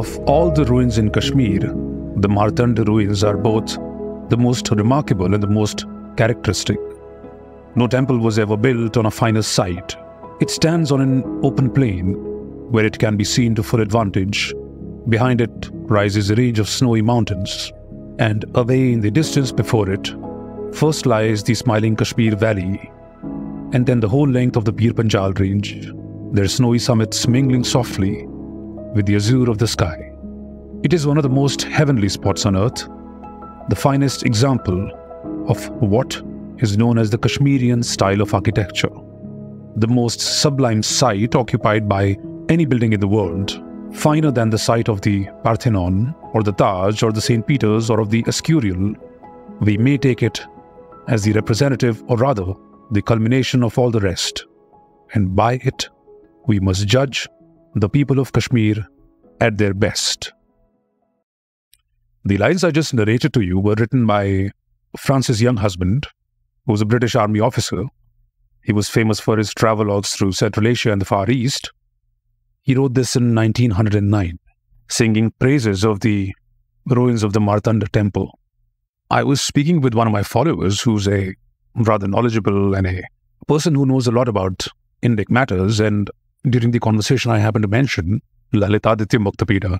Of all the ruins in Kashmir, the Martanda ruins are both the most remarkable and the most characteristic. No temple was ever built on a finer site. It stands on an open plain where it can be seen to full advantage. Behind it rises a range of snowy mountains, and away in the distance before it, first lies the smiling Kashmir Valley, and then the whole length of the Bir Panjal range, their snowy summits mingling softly with the azure of the sky. It is one of the most heavenly spots on earth, the finest example of what is known as the Kashmirian style of architecture, the most sublime site occupied by any building in the world, finer than the site of the Parthenon or the Taj or the St. Peter's or of the Escurial. We may take it as the representative, or rather the culmination of all the rest, and by it we must judge the people of Kashmir at their best. The lines I just narrated to you were written by Francis' young husband, who was a British Army officer. He was famous for his travelogues through Central Asia and the Far East. He wrote this in 1909, singing praises of the ruins of the Martanda temple. I was speaking with one of my followers who's a rather knowledgeable and a person who knows a lot about Indic matters, and during the conversation I happened to mention Lalitaditya Muktapida.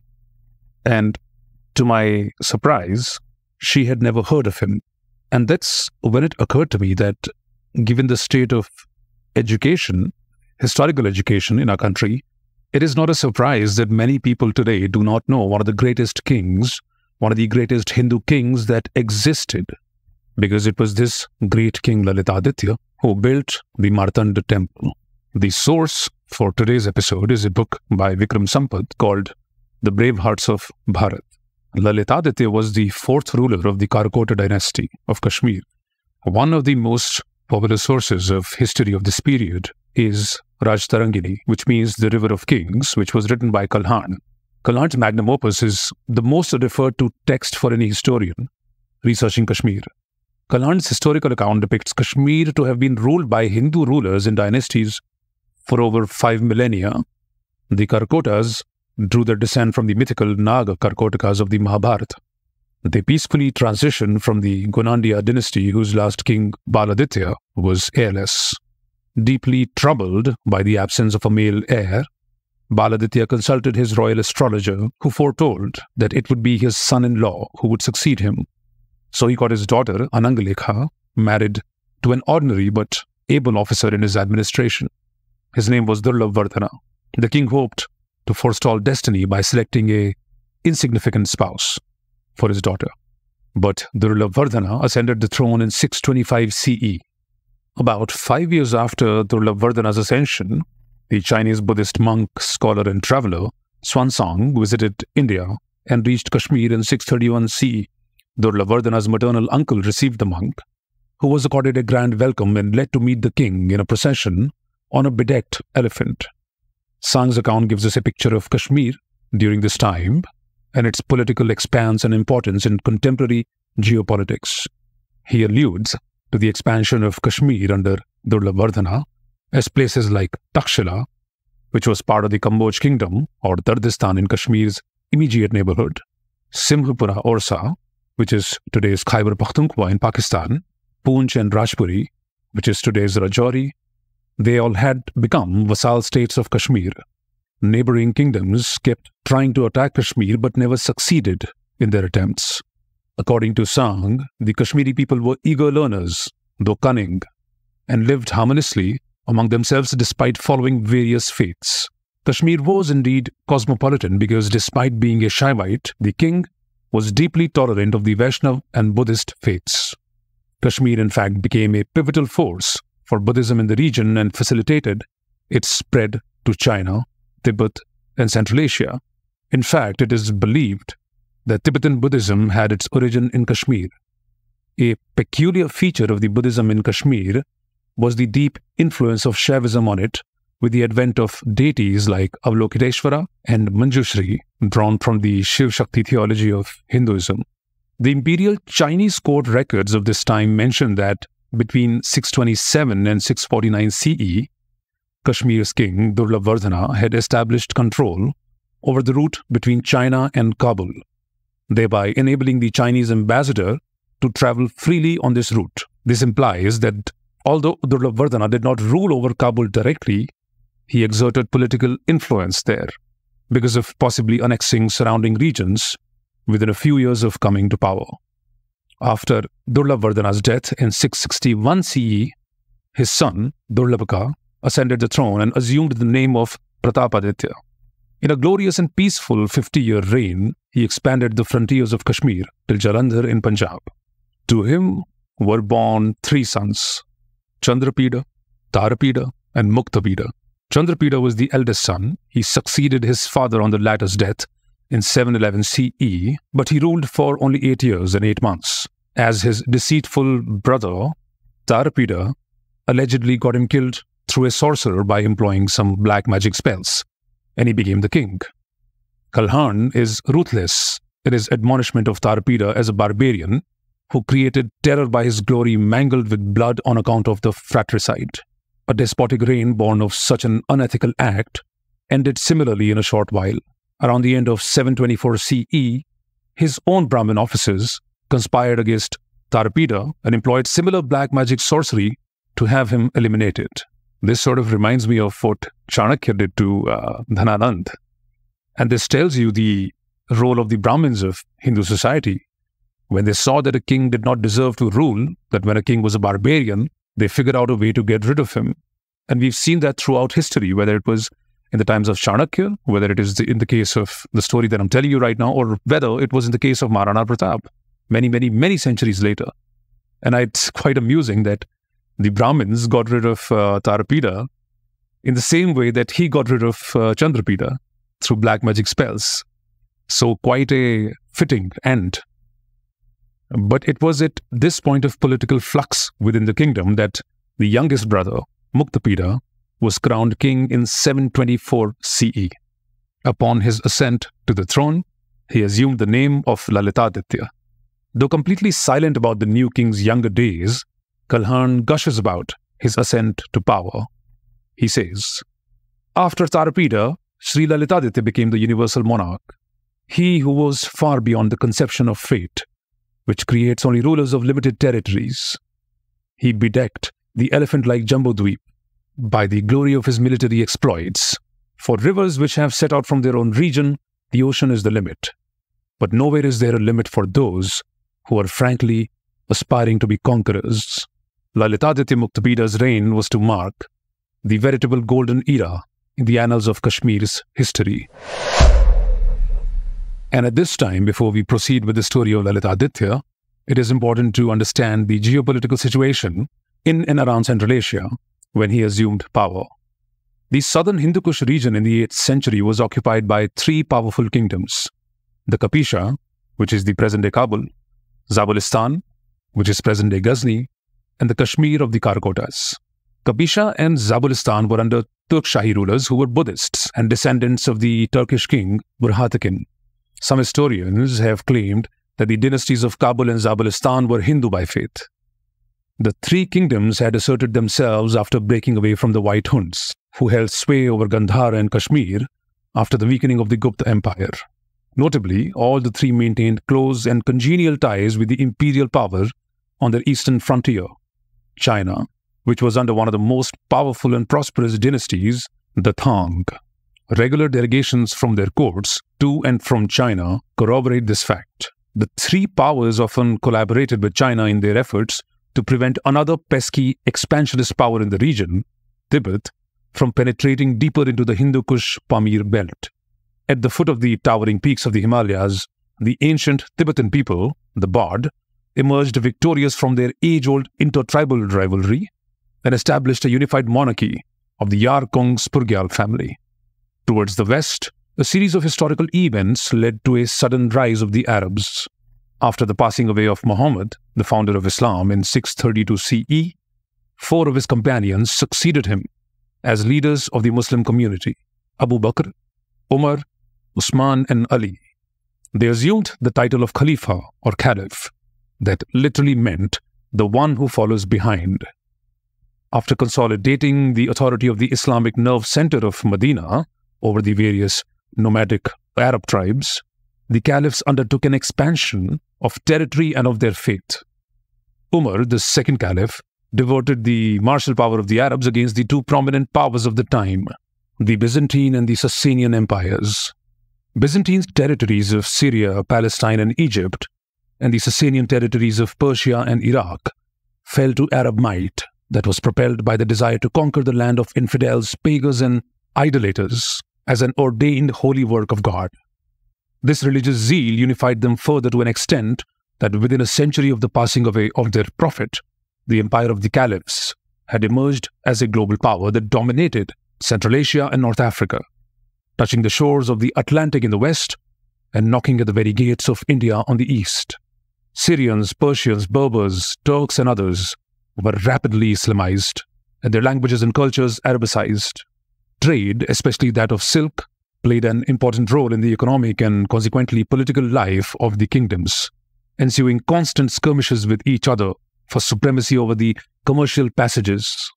And to my surprise, she had never heard of him. And that's when it occurred to me that given the state of education, historical education in our country, it is not a surprise that many people today do not know one of the greatest kings, one of the greatest Hindu kings that existed, because it was this great king Lalitaditya who built the Martanda temple. The source for today's episode is a book by Vikram Sampath called The Brave Hearts of Bharat. Lalitaditya was the fourth ruler of the Karakota dynasty of Kashmir. One of the most popular sources of history of this period is Rajtarangini, which means the River of Kings, which was written by Kalhan. Kalhan's magnum opus is the most referred to text for any historian researching Kashmir. Kalhan's historical account depicts Kashmir to have been ruled by Hindu rulers in dynasties for over 5 millennia. The Karakotas drew their descent from the mythical Naga Karakotakas of the Mahabharata. They peacefully transitioned from the Gonandiya dynasty, whose last king, Baladitya, was heirless. Deeply troubled by the absence of a male heir, Baladitya consulted his royal astrologer, who foretold that it would be his son-in-law who would succeed him. So he got his daughter, Anangalekha, married to an ordinary but able officer in his administration. His name was Durlabvardhana. The king hoped to forestall destiny by selecting an insignificant spouse for his daughter. But Durlabvardhana ascended the throne in 625 CE. About 5 years after Durlabvardhana's ascension, the Chinese Buddhist monk, scholar and traveler Xuanzang visited India and reached Kashmir in 631 CE. Durlabvardhana's maternal uncle received the monk, who was accorded a grand welcome and led to meet the king in a procession on a bedecked elephant. Zhang's account gives us a picture of Kashmir during this time and its political expanse and importance in contemporary geopolitics. He alludes to the expansion of Kashmir under Durlabvardhana as places like Takshila, which was part of the Kamboj kingdom, or Dardistan in Kashmir's immediate neighborhood, Simhapura Orsa, which is today's Khyber Pakhtunkhwa in Pakistan, Poonch and Rajpuri, which is today's Rajouri. They all had become vassal states of Kashmir. Neighboring kingdoms kept trying to attack Kashmir but never succeeded in their attempts. According to Zhang, the Kashmiri people were eager learners, though cunning, and lived harmoniously among themselves despite following various faiths. Kashmir was indeed cosmopolitan because despite being a Shaivite, the king was deeply tolerant of the Vaishnav and Buddhist faiths. Kashmir, in fact, became a pivotal force for Buddhism in the region and facilitated its spread to China, Tibet, and Central Asia. In fact, it is believed that Tibetan Buddhism had its origin in Kashmir. A peculiar feature of the Buddhism in Kashmir was the deep influence of Shaivism on it, with the advent of deities like Avalokiteshvara and Manjushri, drawn from the Shiv Shakti theology of Hinduism. The imperial Chinese court records of this time mention that between 627 and 649 CE, Kashmir's king Durlabvardhana had established control over the route between China and Kabul, thereby enabling the Chinese ambassador to travel freely on this route. This implies that although Durlabhardhana did not rule over Kabul directly, he exerted political influence there because of possibly annexing surrounding regions within a few years of coming to power. After Durlabhardhana's death in 661 CE, his son, Durlabhaka, ascended the throne and assumed the name of Pratapaditya. In a glorious and peaceful 50-year reign, he expanded the frontiers of Kashmir till Jalandhar in Punjab. To him were born 3 sons, Chandrapida, Tarapida, and Muktapida. Chandrapida was the eldest son. He succeeded his father on the latter's death in 711 CE, but he ruled for only 8 years and 8 months, as his deceitful brother, Tarapida, allegedly got him killed through a sorcerer by employing some black magic spells, and he became the king. Kalhan is ruthless in his admonishment of Tarapida as a barbarian who created terror by his glory mangled with blood on account of the fratricide. A despotic reign born of such an unethical act ended similarly in a short while. Around the end of 724 CE, his own Brahmin officers conspired against Tarapida and employed similar black magic sorcery to have him eliminated. This sort of reminds me of what Chanakya did to Dhananand. And this tells you the role of the Brahmins of Hindu society. When they saw that a king did not deserve to rule, that when a king was a barbarian, they figured out a way to get rid of him. And we've seen that throughout history, whether it was in the times of Chanakya, whether it is in the case of the story that I'm telling you right now, or whether it was in the case of Maharana Pratap, many centuries later. And it's quite amusing that the Brahmins got rid of Tarapida in the same way that he got rid of Chandrapida through black magic spells. So quite a fitting end. But it was at this point of political flux within the kingdom that the youngest brother, Muktapida, was crowned king in 724 CE. Upon his ascent to the throne, he assumed the name of Lalitaditya. Though completely silent about the new king's younger days, Kalhan gushes about his ascent to power. He says, "After Tarapida, Sri Lalitaditya became the universal monarch, he who was far beyond the conception of fate, which creates only rulers of limited territories. He bedecked the elephant-like Jambudweep by the glory of his military exploits. For rivers which have set out from their own region, the ocean is the limit. But nowhere is there a limit for those who are frankly aspiring to be conquerors." Lalitaditya Muktapida's reign was to mark the veritable golden era in the annals of Kashmir's history. And at this time, before we proceed with the story of Lalitaditya, it is important to understand the geopolitical situation in and around Central Asia when he assumed power. The southern Hindu Kush region in the 8th century was occupied by 3 powerful kingdoms: the Kapisha, which is the present-day Kabul, Zabulistan, which is present-day Ghazni, and the Kashmir of the Karakotas. Kapisha and Zabulistan were under Turk Shahi rulers who were Buddhists and descendants of the Turkish king Burhatakin. Some historians have claimed that the dynasties of Kabul and Zabulistan were Hindu by faith. The 3 kingdoms had asserted themselves after breaking away from the White Huns, who held sway over Gandhara and Kashmir after the weakening of the Gupta Empire. Notably, all the 3 maintained close and congenial ties with the imperial power on their eastern frontier, China, which was under one of the most powerful and prosperous dynasties, the Tang. Regular delegations from their courts to and from China corroborate this fact. The 3 powers often collaborated with China in their efforts to prevent another pesky expansionist power in the region, Tibet, from penetrating deeper into the Hindu Kush Pamir belt. At the foot of the towering peaks of the Himalayas, the ancient Tibetan people, the Bod, emerged victorious from their age-old intertribal rivalry and established a unified monarchy of the Yarkong Spurgyal family. Towards the west, a series of historical events led to a sudden rise of the Arabs. After the passing away of Muhammad, the founder of Islam, in 632 CE, 4 of his companions succeeded him as leaders of the Muslim community: Abu Bakr, Umar, Usman, and Ali. They assumed the title of Khalifa or Caliph, that literally meant the one who follows behind. After consolidating the authority of the Islamic nerve center of Medina over the various nomadic Arab tribes, the caliphs undertook an expansion of territory and of their faith. Umar, the second caliph, diverted the martial power of the Arabs against the two prominent powers of the time, the Byzantine and the Sasanian empires. Byzantine territories of Syria, Palestine, and Egypt, and the Sasanian territories of Persia and Iraq fell to Arab might that was propelled by the desire to conquer the land of infidels, pagans, and idolaters as an ordained holy work of God. This religious zeal unified them further to an extent that within a century of the passing away of their prophet, the empire of the caliphs had emerged as a global power that dominated Central Asia and North Africa, touching the shores of the Atlantic in the west and knocking at the very gates of India on the east. Syrians, Persians, Berbers, Turks, and others were rapidly Islamized, and their languages and cultures Arabicized. Trade, especially that of silk, played an important role in the economic and consequently political life of the kingdoms, ensuing constant skirmishes with each other for supremacy over the commercial passages.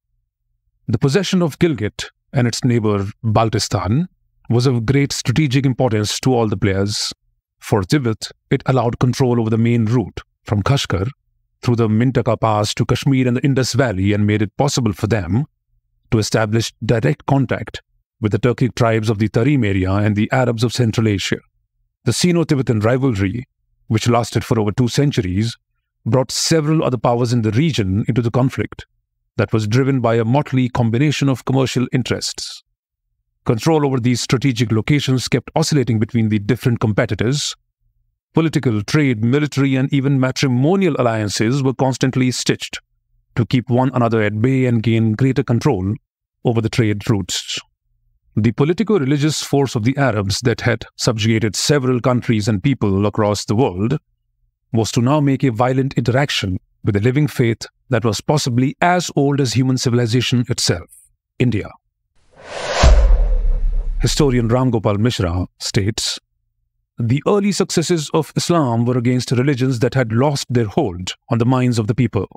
The possession of Gilgit and its neighbor Baltistan was of great strategic importance to all the players. For Tibet, it allowed control over the main route from Kashmir through the Mintaka Pass to Kashmir and the Indus Valley, and made it possible for them to establish direct contact with the Turkic tribes of the Tarim area and the Arabs of Central Asia. The Sino-Tibetan rivalry, which lasted for over 2 centuries, brought several other powers in the region into the conflict that was driven by a motley combination of commercial interests. Control over these strategic locations kept oscillating between the different competitors. Political, trade, military, and even matrimonial alliances were constantly stitched to keep one another at bay and gain greater control over the trade routes. The politico-religious force of the Arabs that had subjugated several countries and people across the world was to now make a violent interaction with a living faith that was possibly as old as human civilization itself, India. Historian Ram Gopal Mishra states, "The early successes of Islam were against religions that had lost their hold on the minds of the people.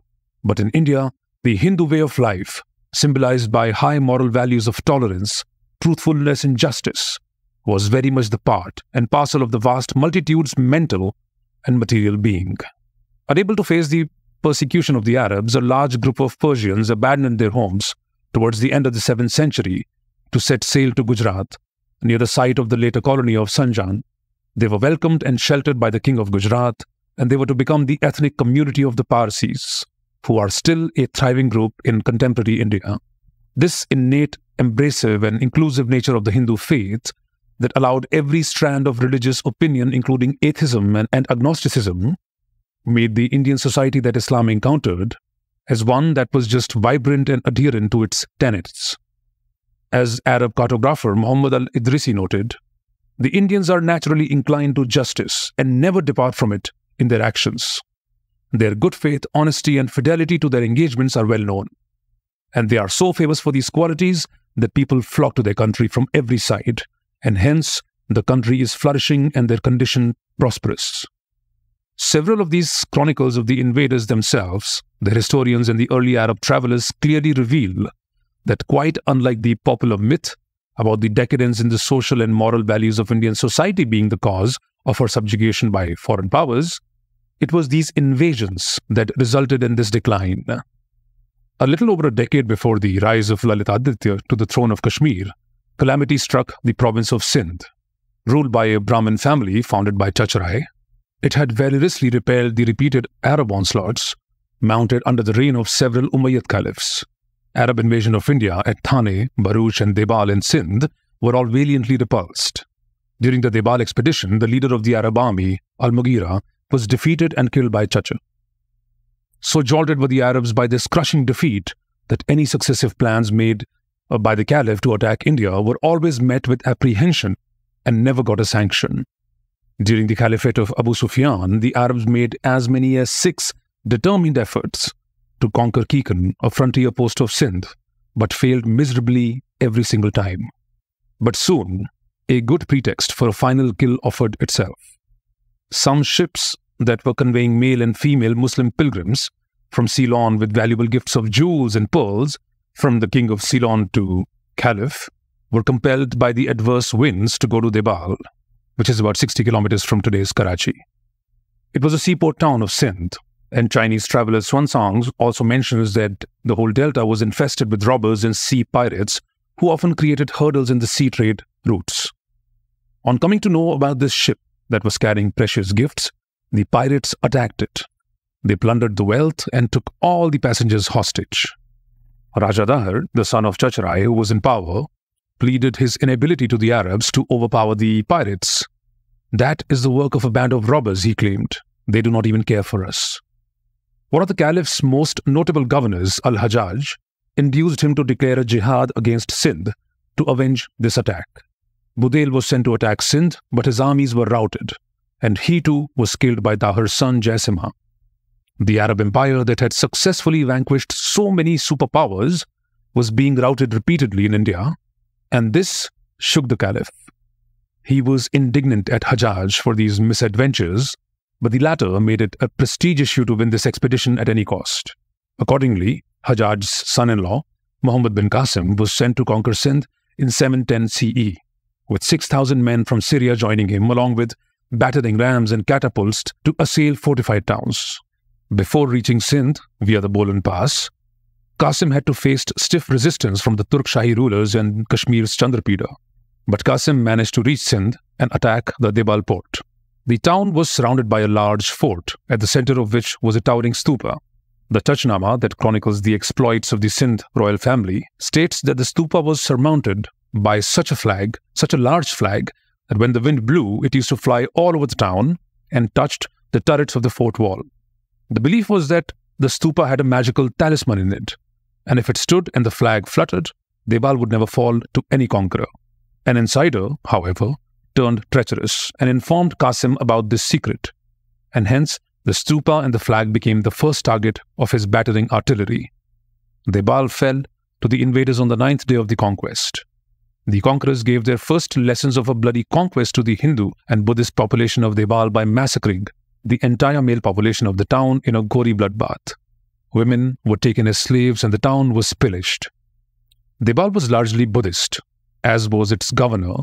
But in India, the Hindu way of life, symbolized by high moral values of tolerance, truthfulness, and justice, was very much the part and parcel of the vast multitude's mental and material being." Unable to face the persecution of the Arabs, a large group of Persians abandoned their homes towards the end of the 7th century to set sail to Gujarat, near the site of the later colony of Sanjan. They were welcomed and sheltered by the king of Gujarat, and they were to become the ethnic community of the Parsis, who are still a thriving group in contemporary India. This innate, embracive, and inclusive nature of the Hindu faith that allowed every strand of religious opinion, including atheism and agnosticism, made the Indian society that Islam encountered as one that was just vibrant and adherent to its tenets. As Arab cartographer Muhammad al-Idrisi noted, the Indians are naturally inclined to justice and never depart from it in their actions. Their good faith, honesty, and fidelity to their engagements are well known, and they are so famous for these qualities that people flock to their country from every side, and hence the country is flourishing and their condition prosperous. Several of these chronicles of the invaders themselves, the historians and the early Arab travelers, clearly reveal that quite unlike the popular myth about the decadence in the social and moral values of Indian society being the cause of her subjugation by foreign powers, it was these invasions that resulted in this decline. A little over a decade before the rise of Lalitaditya to the throne of Kashmir, calamity struck the province of Sindh. Ruled by a Brahmin family founded by Chachrai, it had variously repelled the repeated Arab onslaughts mounted under the reign of several Umayyad caliphs. Arab invasion of India at Thane, Bharuch, and Debal in Sindh were all valiantly repulsed. During the Debal expedition, the leader of the Arab army, Al-Mughira, was defeated and killed by Chacha. So jolted were the Arabs by this crushing defeat that any successive plans made by the Caliph to attack India were always met with apprehension and never got a sanction. During the Caliphate of Abu Sufyan, the Arabs made as many as 6 determined efforts to conquer Kikan, a frontier post of Sindh, but failed miserably every single time. But soon, a good pretext for a final kill offered itself. Some ships that were conveying male and female Muslim pilgrims from Ceylon with valuable gifts of jewels and pearls from the king of Ceylon to Caliph were compelled by the adverse winds to go to Debal, which is about 60 kilometers from today's Karachi. It was a seaport town of Sindh, and Chinese traveler Xuanzang also mentions that the whole delta was infested with robbers and sea pirates who often created hurdles in the sea trade routes. On coming to know about this ship that was carrying precious gifts, the pirates attacked it. They plundered the wealth and took all the passengers hostage. Raja Dahar, the son of Chachrai, who was in power, pleaded his inability to the Arabs to overpower the pirates. That is the work of a band of robbers, he claimed. They do not even care for us. One of the Caliph's most notable governors, Al-Hajjaj, induced him to declare a jihad against Sindh to avenge this attack. Budail was sent to attack Sindh, but his armies were routed, and he too was killed by Dahar's son Jaisimha. The Arab Empire that had successfully vanquished so many superpowers was being routed repeatedly in India, and this shook the Caliph. He was indignant at Hajjaj for these misadventures, but the latter made it a prestige issue to win this expedition at any cost. Accordingly, Hajjaj's son-in-law, Muhammad bin Qasim, was sent to conquer Sindh in 710 CE, with 6,000 men from Syria joining him, along with battering rams and catapults to assail fortified towns. Before reaching Sindh via the Bolan Pass, Qasim had to face stiff resistance from the Turk Shahi rulers and Kashmir's Chandrapida. But Qasim managed to reach Sindh and attack the Debal port. The town was surrounded by a large fort, at the center of which was a towering stupa. The Tachnama that chronicles the exploits of the Sindh royal family states that the stupa was surmounted by such a large flag, that when the wind blew, it used to fly all over the town and touched the turrets of the fort wall. The belief was that the stupa had a magical talisman in it, and if it stood and the flag fluttered, Debal would never fall to any conqueror. An insider, however, turned treacherous and informed Qasim about this secret, and hence the stupa and the flag became the first target of his battering artillery. Debal fell to the invaders on the 9th day of the conquest. The conquerors gave their first lessons of a bloody conquest to the Hindu and Buddhist population of Debal by massacring the entire male population of the town in a gory bloodbath. Women were taken as slaves and the town was pillaged. Debal was largely Buddhist, as was its governor,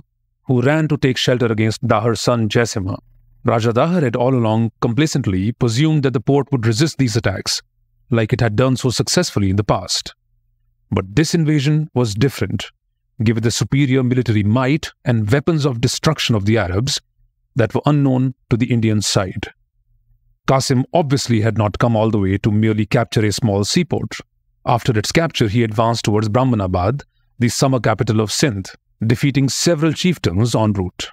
who ran to take shelter against Dahar's son Jaisimha. Raja Dahar had all along complacently presumed that the port would resist these attacks, like it had done so successfully in the past. But this invasion was different, given the superior military might and weapons of destruction of the Arabs that were unknown to the Indian side. Qasim obviously had not come all the way to merely capture a small seaport. After its capture, he advanced towards Brahmanabad, the summer capital of Sindh, defeating several chieftains en route.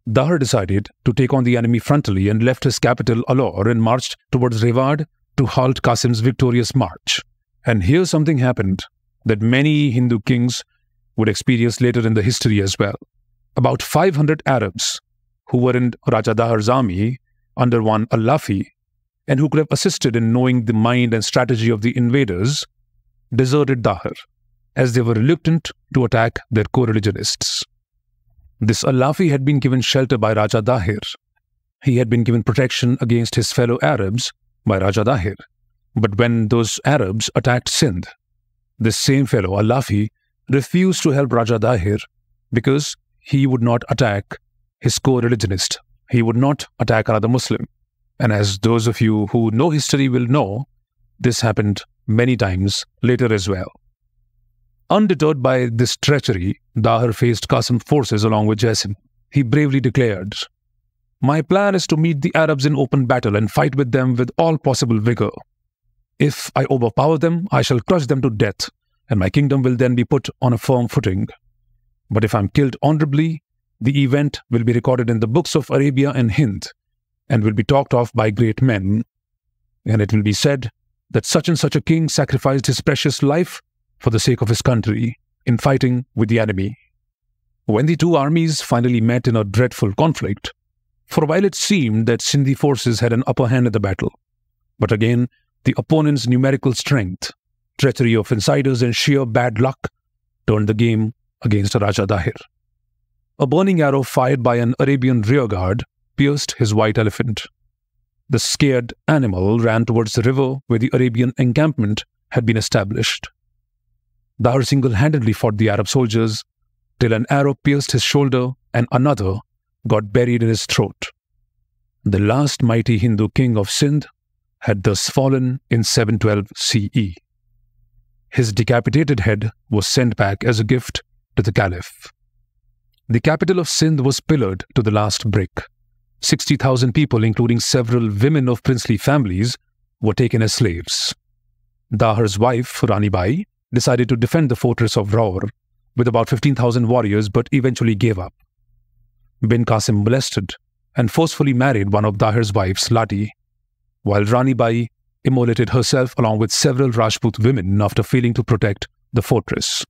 Dahar decided to take on the enemy frontally and left his capital Alor and marched towards Reward to halt Qasim's victorious march. And here something happened that many Hindu kings would experience later in the history as well. About 500 Arabs who were in Raja Dahar's army under one Al-Lafi and who could have assisted in knowing the mind and strategy of the invaders deserted Dahar, as they were reluctant to attack their co-religionists. This Al-Lafi had been given shelter by Raja Dahir. He had been given protection against his fellow Arabs by Raja Dahir. But when those Arabs attacked Sindh, this same fellow Al-Lafi refused to help Raja Dahir because he would not attack his co-religionist. He would not attack another Muslim. And as those of you who know history will know, this happened many times later as well. Undeterred by this treachery, Dahar faced Qasim's forces along with Jaisim. He bravely declared, "My plan is to meet the Arabs in open battle and fight with them with all possible vigor. If I overpower them, I shall crush them to death, and my kingdom will then be put on a firm footing. But if I am killed honorably, the event will be recorded in the books of Arabia and Hind, and will be talked of by great men. And it will be said that such and such a king sacrificed his precious life for the sake of his country in fighting with the enemy." When the two armies finally met in a dreadful conflict, for a while it seemed that Sindhi forces had an upper hand in the battle. But again, the opponent's numerical strength, treachery of insiders, and sheer bad luck turned the game against Raja Dahir. A burning arrow fired by an Arabian rearguard pierced his white elephant. The scared animal ran towards the river where the Arabian encampment had been established. Dahar single-handedly fought the Arab soldiers, till an arrow pierced his shoulder and another got buried in his throat. The last mighty Hindu king of Sindh had thus fallen in 712 CE. His decapitated head was sent back as a gift to the Caliph. The capital of Sindh was pillared to the last brick. 60,000 people, including several women of princely families, were taken as slaves. Dahar's wife, Rani Bai, decided to defend the fortress of Raur with about 15,000 warriors, but eventually gave up. Bin Qasim molested and forcefully married one of Dahar's wives, Lati, while Rani Bai immolated herself along with several Rajput women after failing to protect the fortress.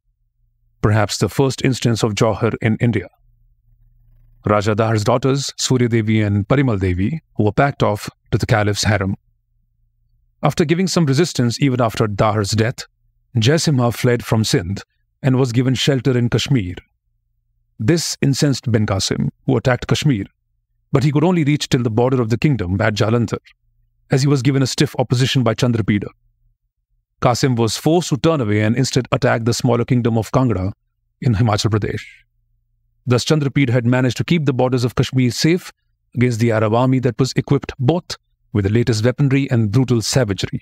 Perhaps the first instance of Jauhar in India. Raja Dahar's daughters, Surya Devi and Parimal Devi, were packed off to the Caliph's harem. After giving some resistance even after Dahar's death, Jaisimha fled from Sindh and was given shelter in Kashmir. This incensed Bin Qasim, who attacked Kashmir, but he could only reach till the border of the kingdom at Jalandhar, as he was given a stiff opposition by Chandrapida. Qasim was forced to turn away and instead attack the smaller kingdom of Kangra in Himachal Pradesh. Thus, Chandrapida had managed to keep the borders of Kashmir safe against the Arab army that was equipped both with the latest weaponry and brutal savagery.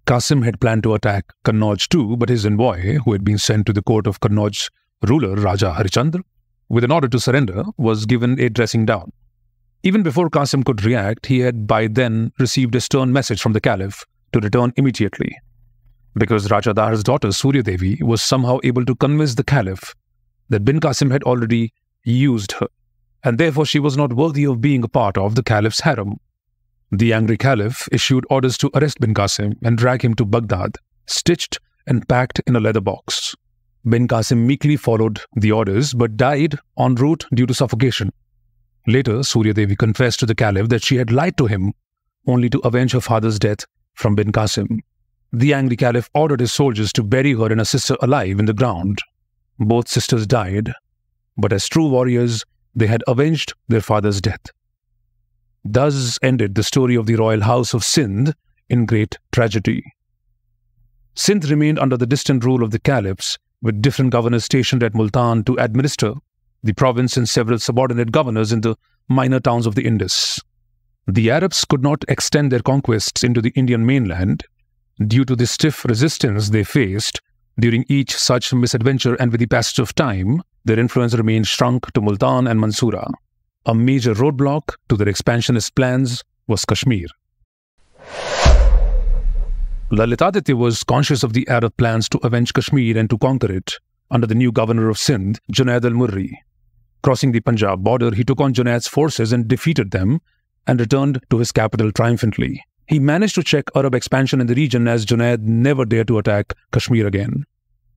Qasim had planned to attack Kannauj too, but his envoy, who had been sent to the court of Kannauj ruler Raja Harichandra with an order to surrender, was given a dressing down. Even before Qasim could react, he had by then received a stern message from the Caliph to return immediately. Because Raja Dahar's daughter Surya Devi was somehow able to convince the Caliph that Bin Qasim had already used her, and therefore she was not worthy of being a part of the Caliph's harem. The angry Caliph issued orders to arrest Bin Qasim and drag him to Baghdad, stitched and packed in a leather box. Bin Qasim meekly followed the orders but died en route due to suffocation. Later, Surya Devi confessed to the Caliph that she had lied to him only to avenge her father's death from Bin Qasim. The angry Caliph ordered his soldiers to bury her and her sister alive in the ground. Both sisters died, but as true warriors, they had avenged their father's death. Thus ended the story of the royal house of Sindh in great tragedy. Sindh remained under the distant rule of the Caliphs, with different governors stationed at Multan to administer the province and several subordinate governors in the minor towns of the Indus. The Arabs could not extend their conquests into the Indian mainland due to the stiff resistance they faced during each such misadventure, and with the passage of time, their influence remained shrunk to Multan and Mansura. A major roadblock to their expansionist plans was Kashmir. Lalitaditya was conscious of the Arab plans to avenge Kashmir and to conquer it under the new governor of Sindh, Junaid al-Murri. Crossing the Punjab border, he took on Junaid's forces and defeated them and returned to his capital triumphantly. He managed to check Arab expansion in the region, as Junaid never dared to attack Kashmir again.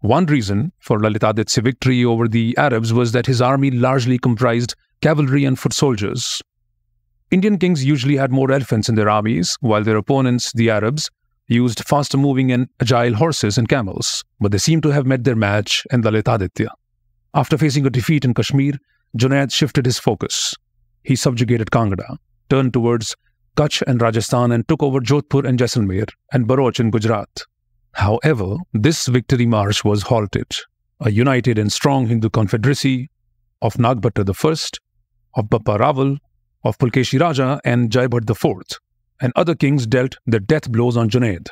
One reason for Lalitaditya's victory over the Arabs was that his army largely comprised cavalry and foot soldiers. Indian kings usually had more elephants in their armies, while their opponents, the Arabs, used faster-moving and agile horses and camels, but they seem to have met their match in Lalitaditya. After facing a defeat in Kashmir, Junaid shifted his focus. He subjugated Kangra, turned towards Kutch and Rajasthan, and took over Jodhpur and Jaisalmer and Bharuch in Gujarat. However, this victory march was halted. A united and strong Hindu confederacy of Nagbhatta I, of Bappa Raval, of Pulkeshi Raja and Jaibhat IV, and other kings dealt their death blows on Junaid,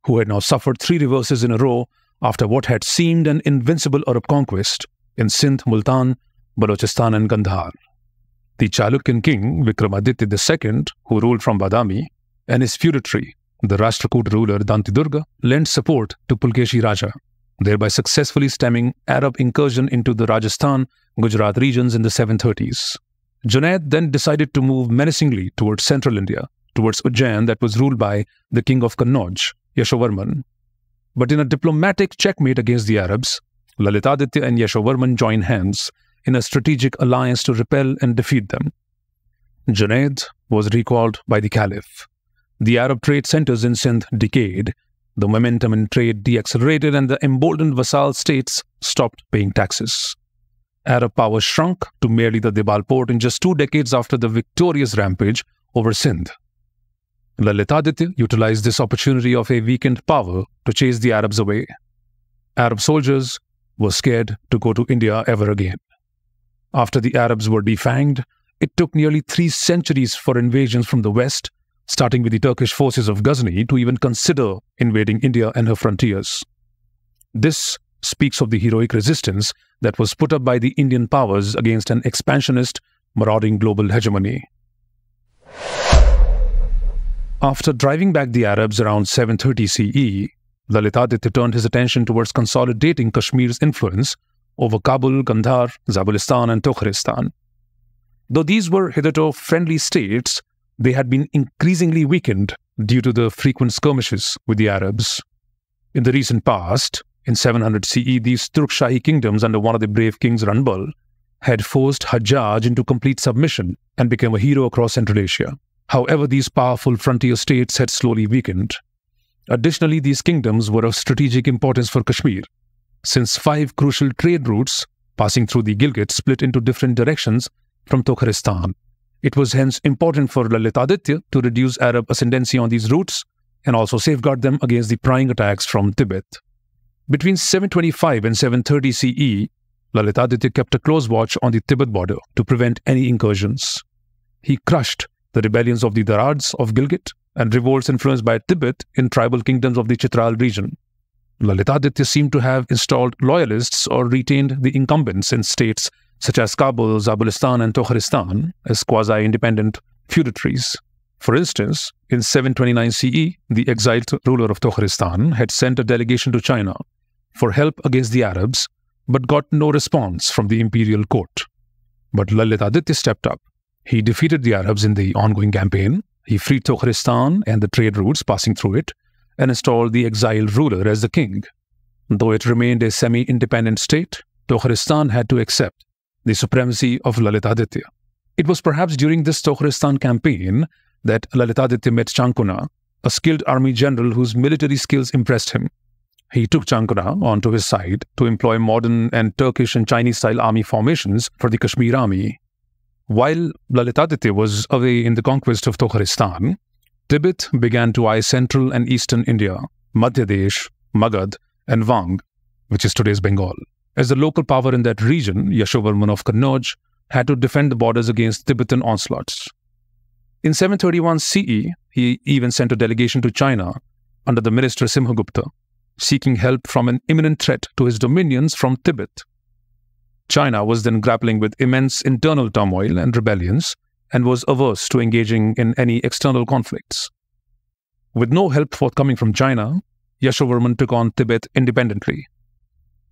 who had now suffered 3 reverses in a row after what had seemed an invincible Arab conquest in Sindh, Multan, Balochistan and Gandhar. The Chalukyan king Vikramaditya II, who ruled from Badami, and his feudatory, the Rashtrakoot ruler Dantidurga, lent support to Pulkeshi Raja, thereby successfully stemming Arab incursion into the Rajasthan, Gujarat regions in the 730s. Junaid then decided to move menacingly towards central India, towards Ujjain that was ruled by the king of Kannauj, Yashovarman. But in a diplomatic checkmate against the Arabs, Lalitaditya and Yashovarman joined hands in a strategic alliance to repel and defeat them. Junaid was recalled by the Caliph. The Arab trade centers in Sindh decayed, the momentum in trade deaccelerated, and the emboldened vassal states stopped paying taxes. Arab power shrunk to merely the Debal port in just 2 decades after the victorious rampage over Sindh. Lalitaditya utilized this opportunity of a weakened power to chase the Arabs away. Arab soldiers was scared to go to India ever again. After the Arabs were defanged, it took nearly 3 centuries for invasions from the west, starting with the Turkish forces of Ghazni, to even consider invading India and her frontiers. This speaks of the heroic resistance that was put up by the Indian powers against an expansionist, marauding global hegemony. After driving back the Arabs around 730 CE, Lalitaditya turned his attention towards consolidating Kashmir's influence over Kabul, Gandhar, Zabulistan and Tukharistan. Though these were hitherto friendly states, they had been increasingly weakened due to the frequent skirmishes with the Arabs. In the recent past, in 700 CE, these Turkshahi kingdoms under one of the brave kings Ranbal had forced Hajjaj into complete submission and became a hero across Central Asia. However, these powerful frontier states had slowly weakened. Additionally, these kingdoms were of strategic importance for Kashmir, since 5 crucial trade routes passing through the Gilgit split into different directions from Tukharistan. It was hence important for Lalitaditya to reduce Arab ascendancy on these routes and also safeguard them against the prying attacks from Tibet. Between 725 and 730 CE, Lalitaditya kept a close watch on the Tibet border to prevent any incursions. He crushed the rebellions of the Darads of Gilgit and revolts influenced by Tibet in tribal kingdoms of the Chitral region. Lalitaditya seemed to have installed loyalists or retained the incumbents in states such as Kabul, Zabulistan and Tukharistan as quasi-independent feudatories. For instance, in 729 CE, the exiled ruler of Tukharistan had sent a delegation to China for help against the Arabs, but got no response from the imperial court. But Lalitaditya stepped up. He defeated the Arabs in the ongoing campaign. He freed Tukharistan and the trade routes passing through it, and installed the exiled ruler as the king. Though it remained a semi-independent state, Tukharistan had to accept the supremacy of Lalitaditya. It was perhaps during this Tukharistan campaign that Lalitaditya met Chankuna, a skilled army general whose military skills impressed him. He took Chankuna onto his side to employ modern and Turkish and Chinese-style army formations for the Kashmir army. While Lalitaditya was away in the conquest of Tukharistan, Tibet began to eye central and eastern India, Madhya Desh, Magad, and Wang, which is today's Bengal. As the local power in that region, Yashovarman of Kannauj had to defend the borders against Tibetan onslaughts. In 731 CE, he even sent a delegation to China under the minister Simhagupta, seeking help from an imminent threat to his dominions from Tibet. China was then grappling with immense internal turmoil and rebellions and was averse to engaging in any external conflicts. With no help forthcoming from China, Yashovarman took on Tibet independently.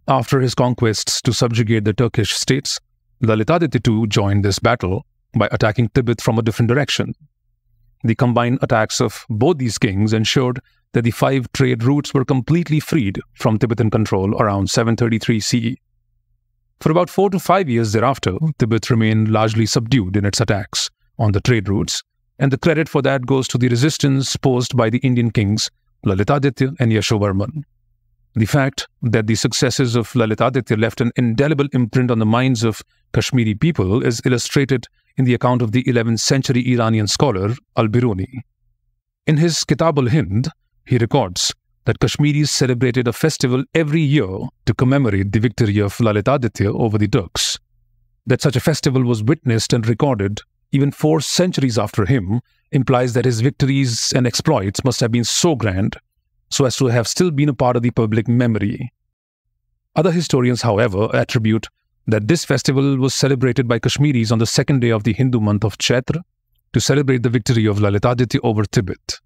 After his conquests to subjugate the Turkish states, Lalitaditya too joined this battle by attacking Tibet from a different direction. The combined attacks of both these kings ensured that the 5 trade routes were completely freed from Tibetan control around 733 CE. For about 4 to 5 years thereafter, Tibet remained largely subdued in its attacks on the trade routes, and the credit for that goes to the resistance posed by the Indian kings Lalitaditya and Yashovarman. The fact that the successes of Lalitaditya left an indelible imprint on the minds of Kashmiri people is illustrated in the account of the 11th century Iranian scholar Al-Biruni. In his Kitab al-Hind, he records that Kashmiris celebrated a festival every year to commemorate the victory of Lalitaditya over the Turks. That such a festival was witnessed and recorded even 4 centuries after him implies that his victories and exploits must have been so grand so as to have still been a part of the public memory. Other historians, however, attribute that this festival was celebrated by Kashmiris on the 2nd day of the Hindu month of Chaitra to celebrate the victory of Lalitaditya over Tibet.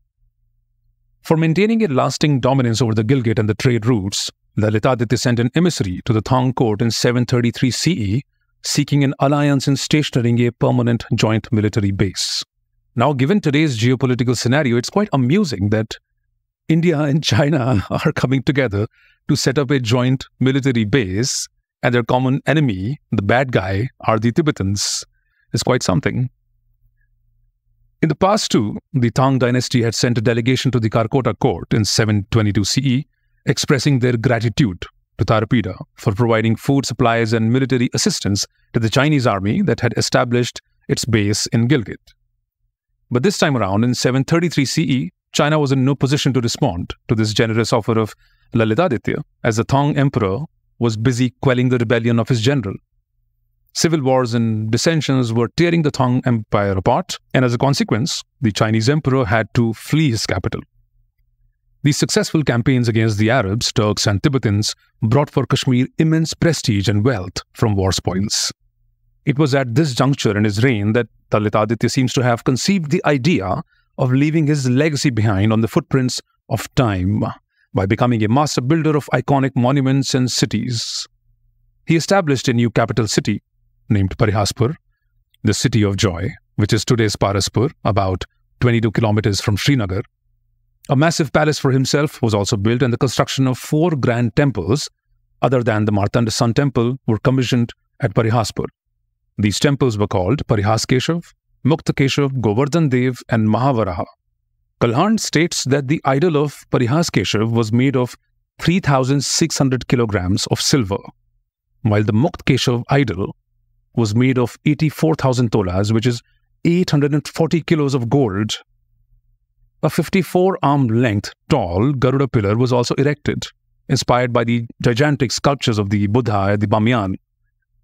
For maintaining a lasting dominance over the Gilgit and the trade routes, Lalitaditya sent an emissary to the Thang court in 733 CE, seeking an alliance in stationing a permanent joint military base. Now, given today's geopolitical scenario, it's quite amusing that India and China are coming together to set up a joint military base, and their common enemy, the bad guy, are the Tibetans. It's quite something. In the past too, the Tang dynasty had sent a delegation to the Karkota court in 722 CE, expressing their gratitude to Tharmic for providing food supplies and military assistance to the Chinese army that had established its base in Gilgit. But this time around, in 733 CE, China was in no position to respond to this generous offer of Lalitaditya, as the Tang emperor was busy quelling the rebellion of his general. Civil wars and dissensions were tearing the Tang Empire apart, and as a consequence, the Chinese emperor had to flee his capital. These successful campaigns against the Arabs, Turks, and Tibetans brought for Kashmir immense prestige and wealth from war spoils. It was at this juncture in his reign that Lalitaditya seems to have conceived the idea of leaving his legacy behind on the footprints of time by becoming a master builder of iconic monuments and cities. He established a new capital city named Parihaspur, the city of joy, which is today's Paraspur, about 22 kilometers from Srinagar. A massive palace for himself was also built, and the construction of 4 grand temples, other than the Martanda Sun Temple, were commissioned at Parihaspur. These temples were called Parihaskeshav, Muktakeshav, Govardhan Dev, and Mahavaraha. Kalhan states that the idol of Parihaskeshav was made of 3,600 kilograms of silver, while the Muktakeshav idol was made of 84,000 tolas, which is 840 kilos of gold. A 54-arm length tall Garuda pillar was also erected, inspired by the gigantic sculptures of the Buddha at the Bamyan.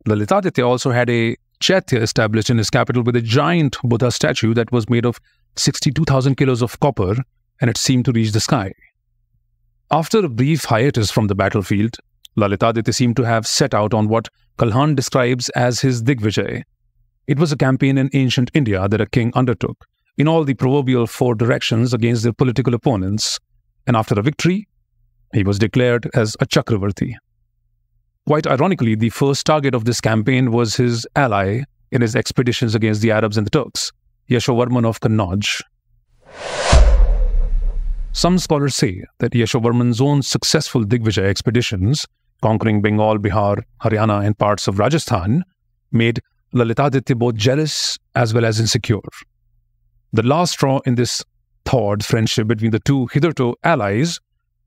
Lalitaditya also had a Chaitya established in his capital with a giant Buddha statue that was made of 62,000 kilos of copper, and it seemed to reach the sky. After a brief hiatus from the battlefield, Lalitaditya seemed to have set out on what Kalhan describes as his Digvijay. It was a campaign in ancient India that a king undertook in all the proverbial 4 directions against their political opponents, and after a victory, he was declared as a Chakravarti. Quite ironically, the first target of this campaign was his ally in his expeditions against the Arabs and the Turks, Yashovarman of Kannauj. Some scholars say that Yashovarman's own successful Digvijay expeditions, conquering Bengal, Bihar, Haryana, and parts of Rajasthan, made Lalitaditya both jealous as well as insecure. The last straw in this thawed friendship between the two hitherto allies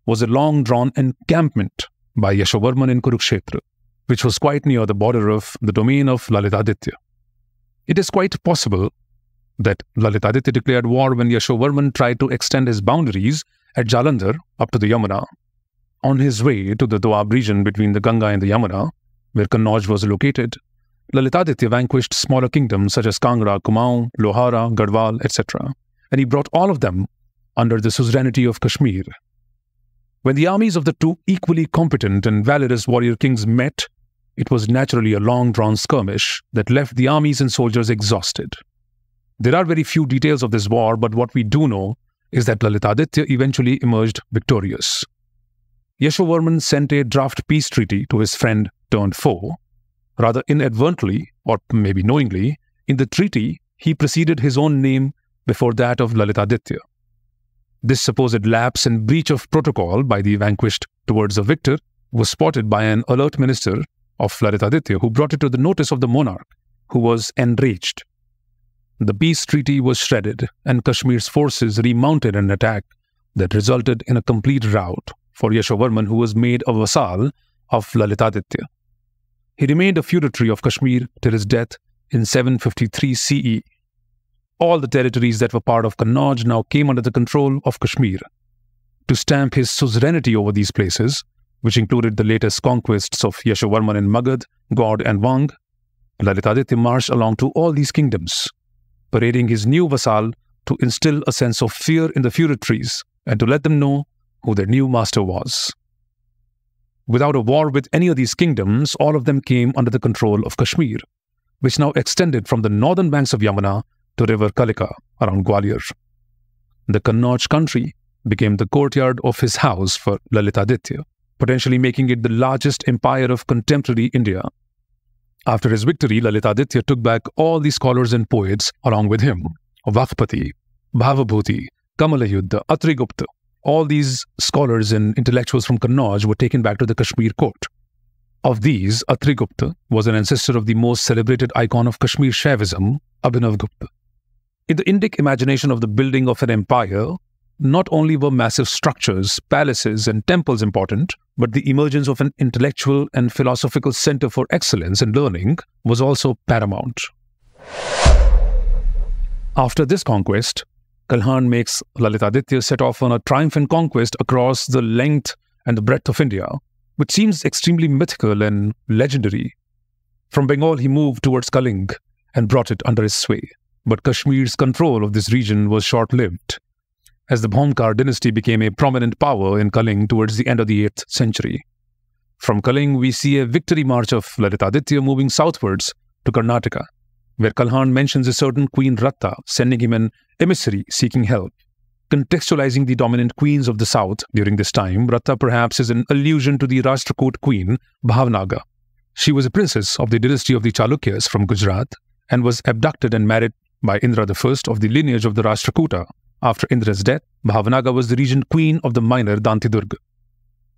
was a long-drawn encampment by Yashovarman in Kurukshetra, which was quite near the border of the domain of Lalitaditya. It is quite possible that Lalitaditya declared war when Yashovarman tried to extend his boundaries at Jalandhar up to the Yamuna. On his way to the Doab region between the Ganga and the Yamuna, where Kannauj was located, Lalitaditya vanquished smaller kingdoms such as Kangra, Kumaon, Lohara, Garhwal, etc., and he brought all of them under the suzerainty of Kashmir. When the armies of the two equally competent and valorous warrior kings met, it was naturally a long-drawn skirmish that left the armies and soldiers exhausted. There are very few details of this war, but what we do know is that Lalitaditya eventually emerged victorious. Yashovarman sent a draft peace treaty to his friend turned foe. Rather inadvertently, or maybe knowingly, in the treaty, he preceded his own name before that of Lalitaditya. This supposed lapse and breach of protocol by the vanquished towards the victor was spotted by an alert minister of Lalitaditya, who brought it to the notice of the monarch, who was enraged. The peace treaty was shredded, and Kashmir's forces remounted an attack that resulted in a complete rout for Yashovarman, who was made a vassal of Lalitaditya. He remained a feudatory of Kashmir till his death in 753 CE. All the territories that were part of Kannauj now came under the control of Kashmir. To stamp his suzerainty over these places, which included the latest conquests of Yashovarman in Magad, Gaud, and Wang, Lalitaditya marched along to all these kingdoms, parading his new vassal to instill a sense of fear in the feudatories and to let them know who their new master was. Without a war with any of these kingdoms, all of them came under the control of Kashmir, which now extended from the northern banks of Yamuna to river Kalika around Gwalior. The Kannauj country became the courtyard of his house for Lalitaditya, potentially making it the largest empire of contemporary India. After his victory, Lalitaditya took back all the scholars and poets along with him: Vakpati, Bhavabhuti, Kamalayuddha, Atrigupta. All these scholars and intellectuals from Kannauj were taken back to the Kashmir court. Of these, Atrigupta was an ancestor of the most celebrated icon of Kashmir Shaivism, Abhinavgupta. In the Indic imagination of the building of an empire, not only were massive structures, palaces, and temples important, but the emergence of an intellectual and philosophical center for excellence and learning was also paramount. After this conquest, Kalhan makes Lalitaditya set off on a triumphant conquest across the length and the breadth of India, which seems extremely mythical and legendary. From Bengal, he moved towards Kaling and brought it under his sway. But Kashmir's control of this region was short-lived, as the Bhomkar dynasty became a prominent power in Kaling towards the end of the 8th century. From Kaling, we see a victory march of Lalitaditya moving southwards to Karnataka, where Kalhan mentions a certain Queen Ratta sending him an emissary seeking help. Contextualizing the dominant queens of the south during this time, Ratta perhaps is an allusion to the Rashtrakoot queen Bhavnaga. She was a princess of the dynasty of the Chalukyas from Gujarat and was abducted and married by Indra I of the lineage of the Rashtrakuta. After Indra's death, Bhavnaga was the regent queen of the minor Dantidurga.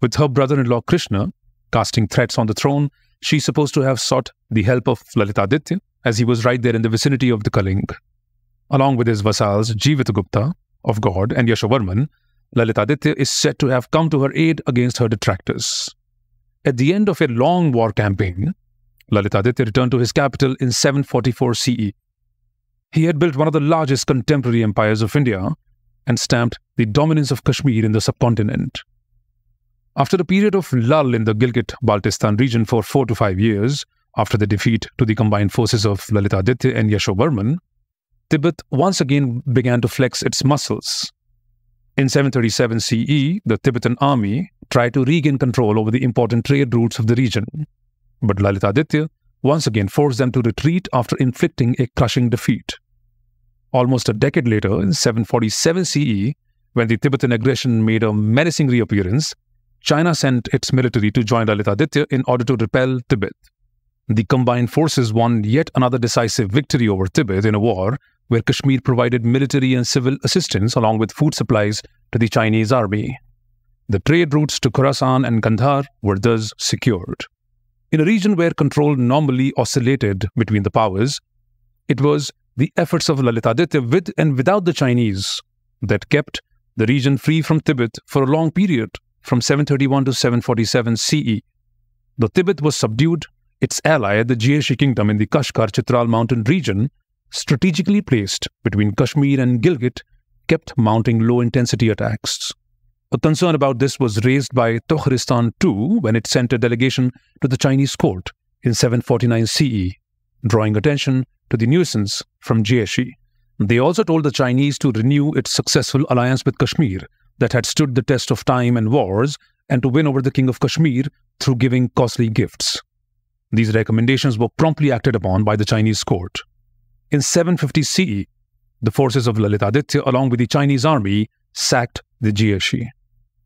With her brother-in-law Krishna casting threats on the throne, she is supposed to have sought the help of Lalitaditya, as he was right there in the vicinity of the Kaling. Along with his vassals Jivitagupta of God and Yashovarman, Lalitaditya is said to have come to her aid against her detractors. At the end of a long war campaign, Lalitaditya returned to his capital in 744 CE. He had built one of the largest contemporary empires of India and stamped the dominance of Kashmir in the subcontinent. After a period of lull in the Gilgit-Baltistan region for 4 to 5 years, after the defeat to the combined forces of Lalitaditya and Yashovarman, Tibet once again began to flex its muscles. In 737 CE, the Tibetan army tried to regain control over the important trade routes of the region, but Lalitaditya once again forced them to retreat after inflicting a crushing defeat. Almost a decade later, in 747 CE, when the Tibetan aggression made a menacing reappearance, China sent its military to join Lalitaditya in order to repel Tibet. The combined forces won yet another decisive victory over Tibet in a war where Kashmir provided military and civil assistance along with food supplies to the Chinese army. The trade routes to Khorasan and Gandhar were thus secured. In a region where control normally oscillated between the powers, it was the efforts of Lalitaditya with and without the Chinese that kept the region free from Tibet for a long period, from 731 to 747 CE. Though Tibet was subdued, its ally, the Jieshi kingdom in the Kashgar-Chitral mountain region, strategically placed between Kashmir and Gilgit, kept mounting low-intensity attacks. A concern about this was raised by Tokhristan too when it sent a delegation to the Chinese court in 749 CE, drawing attention to the nuisance from Jieshi. They also told the Chinese to renew its successful alliance with Kashmir that had stood the test of time and wars, and to win over the king of Kashmir through giving costly gifts. These recommendations were promptly acted upon by the Chinese court. In 750 CE, the forces of Lalitaditya along with the Chinese army sacked the Jieshi.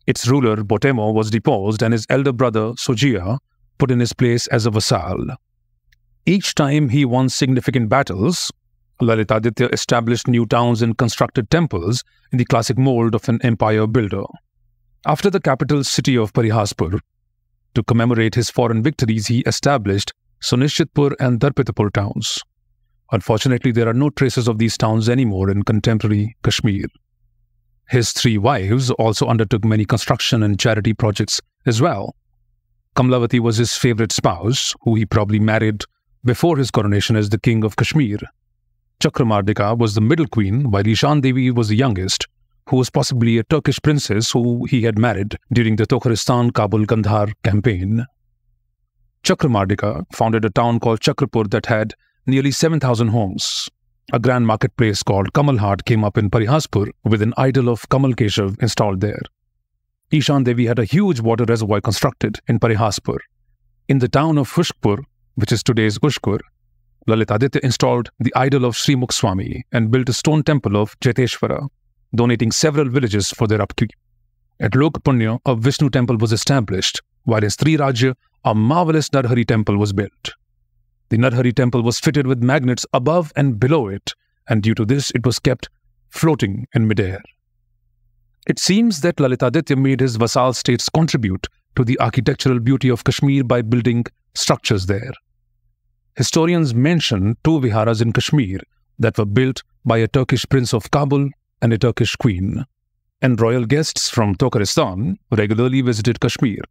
Its ruler, Botemo, was deposed and his elder brother, Sojia, put in his place as a vassal. Each time he won significant battles, Lalitaditya established new towns and constructed temples in the classic mold of an empire builder. After the capital city of Parihaspur, to commemorate his foreign victories, he established Sunishitpur and Darpitapur towns. Unfortunately, there are no traces of these towns anymore in contemporary Kashmir. His 3 wives also undertook many construction and charity projects as well. Kamlavati was his favorite spouse, who he probably married before his coronation as the king of Kashmir. Chakramardika was the middle queen, while Ishan Devi was the youngest, who was possibly a Turkish princess who he had married during the Tokhristan-Kabul-Gandhar campaign. Chakramardika founded a town called Chakrapur that had nearly 7,000 homes. A grand marketplace called Kamalhat came up in Parihaspur with an idol of Kamal Keshav installed there. Ishan Devi had a huge water reservoir constructed in Parihaspur. In the town of Hushkpur, which is today's Ushkur, Lalitaditya installed the idol of Sri Mukswami and built a stone temple of Jeteshwara, donating several villages for their upkeep. At Lokpunya, a Vishnu temple was established, while in Sri Rajya, a marvelous Narhari temple was built. The Narhari temple was fitted with magnets above and below it, and due to this, it was kept floating in midair. It seems that Lalitaditya made his vassal states contribute to the architectural beauty of Kashmir by building structures there. Historians mention 2 viharas in Kashmir that were built by a Turkish prince of Kabul and a Turkish queen, and royal guests from Tokhristan regularly visited Kashmir.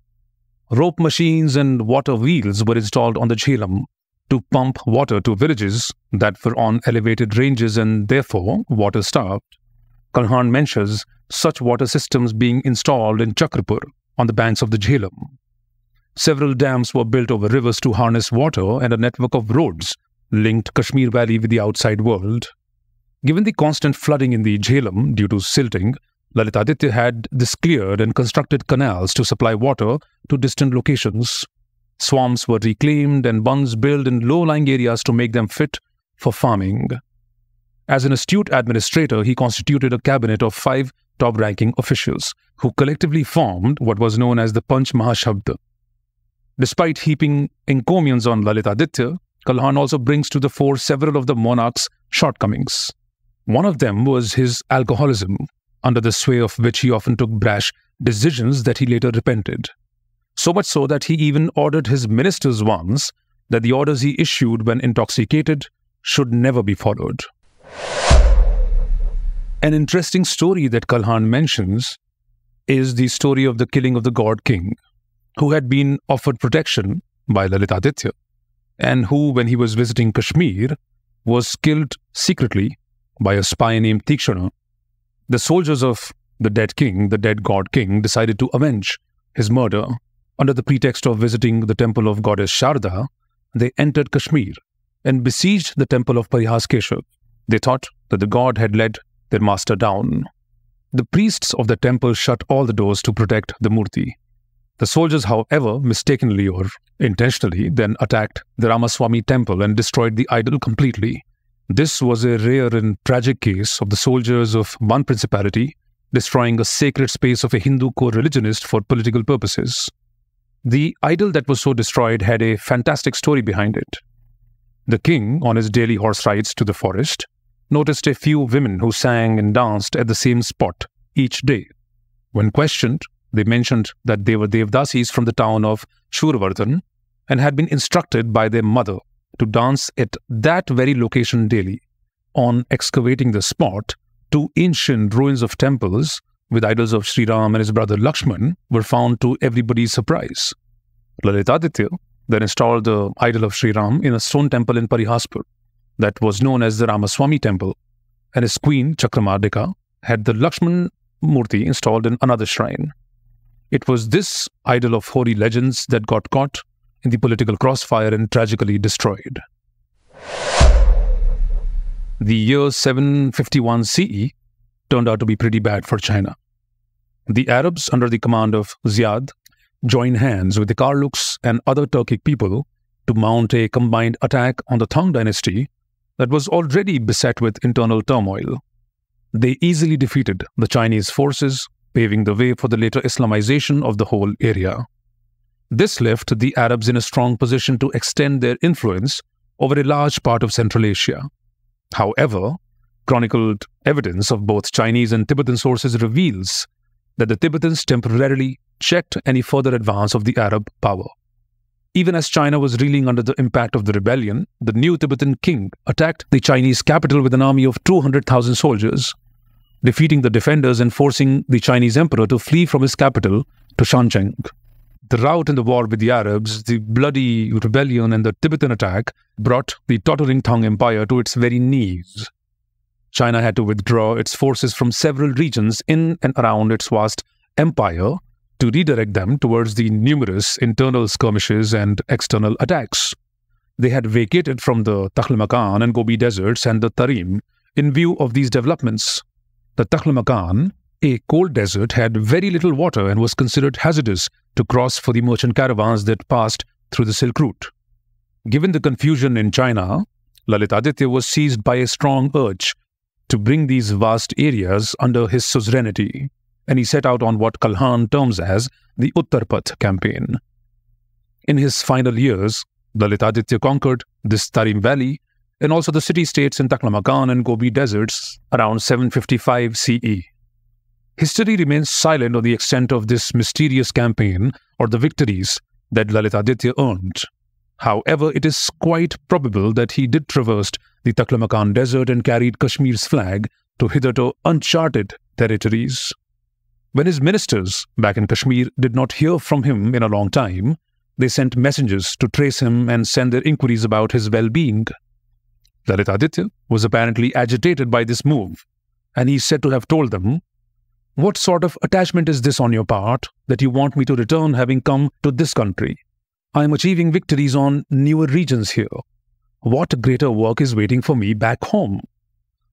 Rope machines and water wheels were installed on the Jhelum to pump water to villages that were on elevated ranges and therefore water-starved. Kalhan mentions such water systems being installed in Chakrapur on the banks of the Jhelum. Several dams were built over rivers to harness water, and a network of roads linked Kashmir Valley with the outside world. Given the constant flooding in the Jhelum due to silting, Lalitaditya had this cleared and constructed canals to supply water to distant locations. Swamps were reclaimed and bunds built in low-lying areas to make them fit for farming. As an astute administrator, he constituted a cabinet of 5 top-ranking officials who collectively formed what was known as the Panch Mahashabda. Despite heaping encomiums on Lalitaditya, Kalhan also brings to the fore several of the monarch's shortcomings. One of them was his alcoholism, under the sway of which he often took brash decisions that he later repented. So much so that he even ordered his ministers once that the orders he issued when intoxicated should never be followed. An interesting story that Kalhan mentions is the story of the killing of the god king, who had been offered protection by Lalitaditya, and who, when he was visiting Kashmir, was killed secretly by a spy named Tikshana. The soldiers of the dead god king, decided to avenge his murder. Under the pretext of visiting the temple of goddess Sharda, they entered Kashmir and besieged the temple of Parihaskeshav. They thought that the god had led their master down. The priests of the temple shut all the doors to protect the murti. The soldiers, however, mistakenly or intentionally, then attacked the Ramaswamy temple and destroyed the idol completely. This was a rare and tragic case of the soldiers of one principality destroying a sacred space of a Hindu co-religionist for political purposes. The idol that was so destroyed had a fantastic story behind it. The king, on his daily horse rides to the forest, noticed a few women who sang and danced at the same spot each day. When questioned, they mentioned that they were Devdasis from the town of Shurvardhan and had been instructed by their mother to dance at that very location daily. On excavating the spot, 2 ancient ruins of temples with idols of Sri Ram and his brother Lakshman were found to everybody's surprise. Lalitaditya then installed the idol of Sri Ram in a stone temple in Parihaspur that was known as the Ramaswamy temple, and his queen Chakramadika had the Lakshman Murti installed in another shrine. It was this idol of hoary legends that got caught in the political crossfire and tragically destroyed. The year 751 CE turned out to be pretty bad for China. The Arabs, under the command of Ziyad, joined hands with the Karluks and other Turkic people to mount a combined attack on the Tang dynasty that was already beset with internal turmoil. They easily defeated the Chinese forces, paving the way for the later Islamization of the whole area. This left the Arabs in a strong position to extend their influence over a large part of Central Asia. However, chronicled evidence of both Chinese and Tibetan sources reveals that the Tibetans temporarily checked any further advance of the Arab power. Even as China was reeling under the impact of the rebellion, the new Tibetan king attacked the Chinese capital with an army of 200,000 soldiers, defeating the defenders and forcing the Chinese emperor to flee from his capital to Shancheng. The rout in the war with the Arabs, the bloody rebellion, and the Tibetan attack brought the tottering Tang Empire to its very knees. China had to withdraw its forces from several regions in and around its vast empire to redirect them towards the numerous internal skirmishes and external attacks. They had vacated from the Taklamakan and Gobi deserts and the Tarim in view of these developments. The Taklamakan, a cold desert, had very little water and was considered hazardous to cross for the merchant caravans that passed through the Silk Route. Given the confusion in China, Lalitaditya was seized by a strong urge to bring these vast areas under his suzerainty, and he set out on what Kalhan terms as the Uttarpath campaign. In his final years, Lalitaditya conquered this Tarim Valley and also the city-states in Taklamakan and Gobi deserts around 755 CE. History remains silent on the extent of this mysterious campaign or the victories that Lalitaditya earned. However, it is quite probable that he did traverse the Taklamakan desert and carried Kashmir's flag to hitherto uncharted territories. When his ministers back in Kashmir did not hear from him in a long time, they sent messengers to trace him and send their inquiries about his well-being. Lalitaditya was apparently agitated by this move, and he is said to have told them, "What sort of attachment is this on your part that you want me to return having come to this country? I am achieving victories on newer regions here. What greater work is waiting for me back home?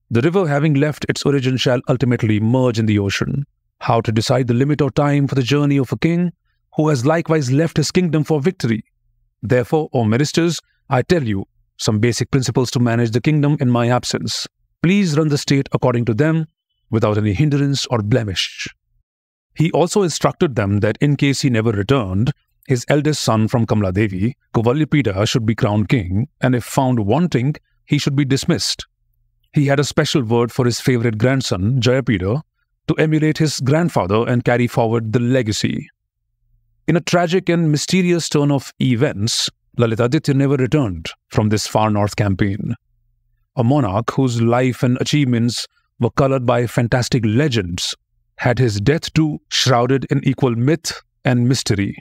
The river, having left its origin, shall ultimately merge in the ocean. How to decide the limit or time for the journey of a king who has likewise left his kingdom for victory? Therefore, O ministers, I tell you some basic principles to manage the kingdom in my absence. Please run the state according to them, without any hindrance or blemish. He also instructed them that in case he never returned, his eldest son from Kamala Devi, Lalitaditya, should be crowned king, and if found wanting, he should be dismissed. He had a special word for his favorite grandson, Jayapida, to emulate his grandfather and carry forward the legacy. In a tragic and mysterious turn of events, Lalitaditya never returned from this far north campaign. A monarch whose life and achievements were colored by fantastic legends had his death too shrouded in equal myth and mystery.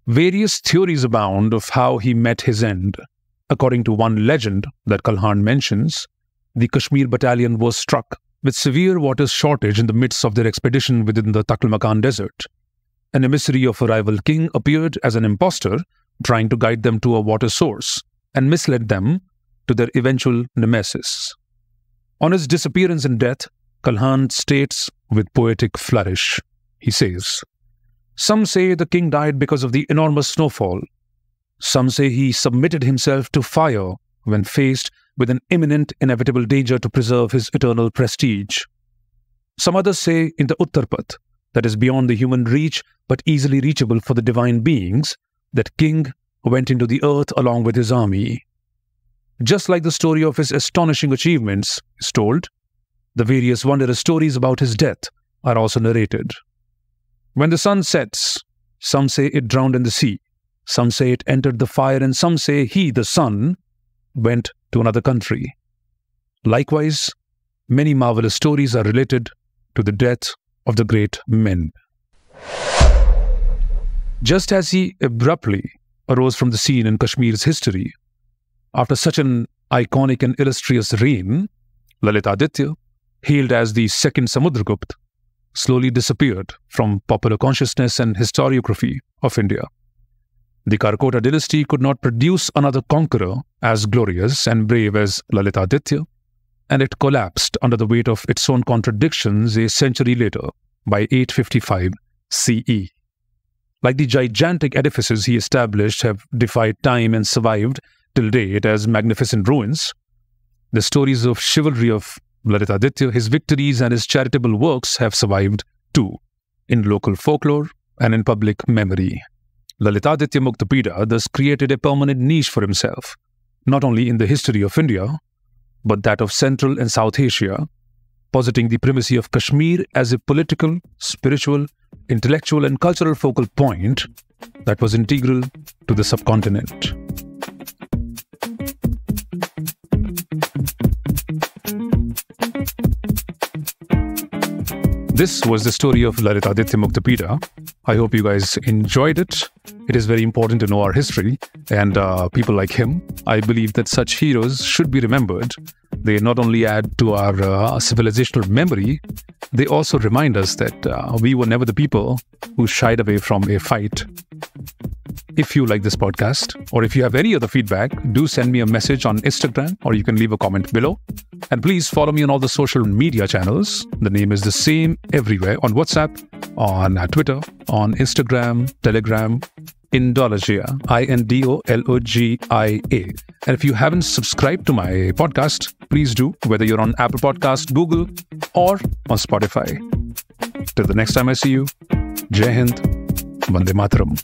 Various theories abound of how he met his end. According to one legend that Kalhan mentions, the Kashmir battalion was struck with severe water shortage in the midst of their expedition within the Taklamakan desert. An emissary of a rival king appeared as an impostor, trying to guide them to a water source, and misled them to their eventual nemesis. On his disappearance and death, Kalhan states with poetic flourish, he says, "Some say the king died because of the enormous snowfall. Some say he submitted himself to fire when faced with an imminent, inevitable danger to preserve his eternal prestige. Some others say in the Uttarpat, that is beyond the human reach but easily reachable for the divine beings, that king went into the earth along with his army. Just like the story of his astonishing achievements is told, the various wondrous stories about his death are also narrated. When the sun sets, some say it drowned in the sea, some say it entered the fire, and some say he, the sun, went to another country. Likewise, many marvelous stories are related to the death of the great men. Just as he abruptly arose from the scene in Kashmir's history, after such an iconic and illustrious reign, Lalitaditya, hailed as the second Samudragupta, slowly disappeared from popular consciousness and historiography of India. The Karakota dynasty could not produce another conqueror as glorious and brave as Lalitaditya, and it collapsed under the weight of its own contradictions a century later, by 855 CE. Like the gigantic edifices he established have defied time and survived till date as magnificent ruins, the stories of chivalry of Lalitaditya, his victories and his charitable works have survived too, in local folklore and in public memory. Lalitaditya Muktapida thus created a permanent niche for himself, not only in the history of India, but that of Central and South Asia, positing the primacy of Kashmir as a political, spiritual, intellectual and cultural focal point that was integral to the subcontinent. This was the story of Lalitaditya Muktapida. I hope you guys enjoyed it. It is very important to know our history and people like him. I believe that such heroes should be remembered. They not only add to our civilizational memory, they also remind us that we were never the people who shied away from a fight. If you like this podcast, or if you have any other feedback, do send me a message on Instagram, or you can leave a comment below. And please follow me on all the social media channels. The name is the same everywhere, on WhatsApp, on Twitter, on Instagram, Telegram, Indologia, Indologia. And if you haven't subscribed to my podcast, please do, whether you're on Apple Podcast, Google, or on Spotify. Till the next time I see you, Jai Hind, Vande Mataram.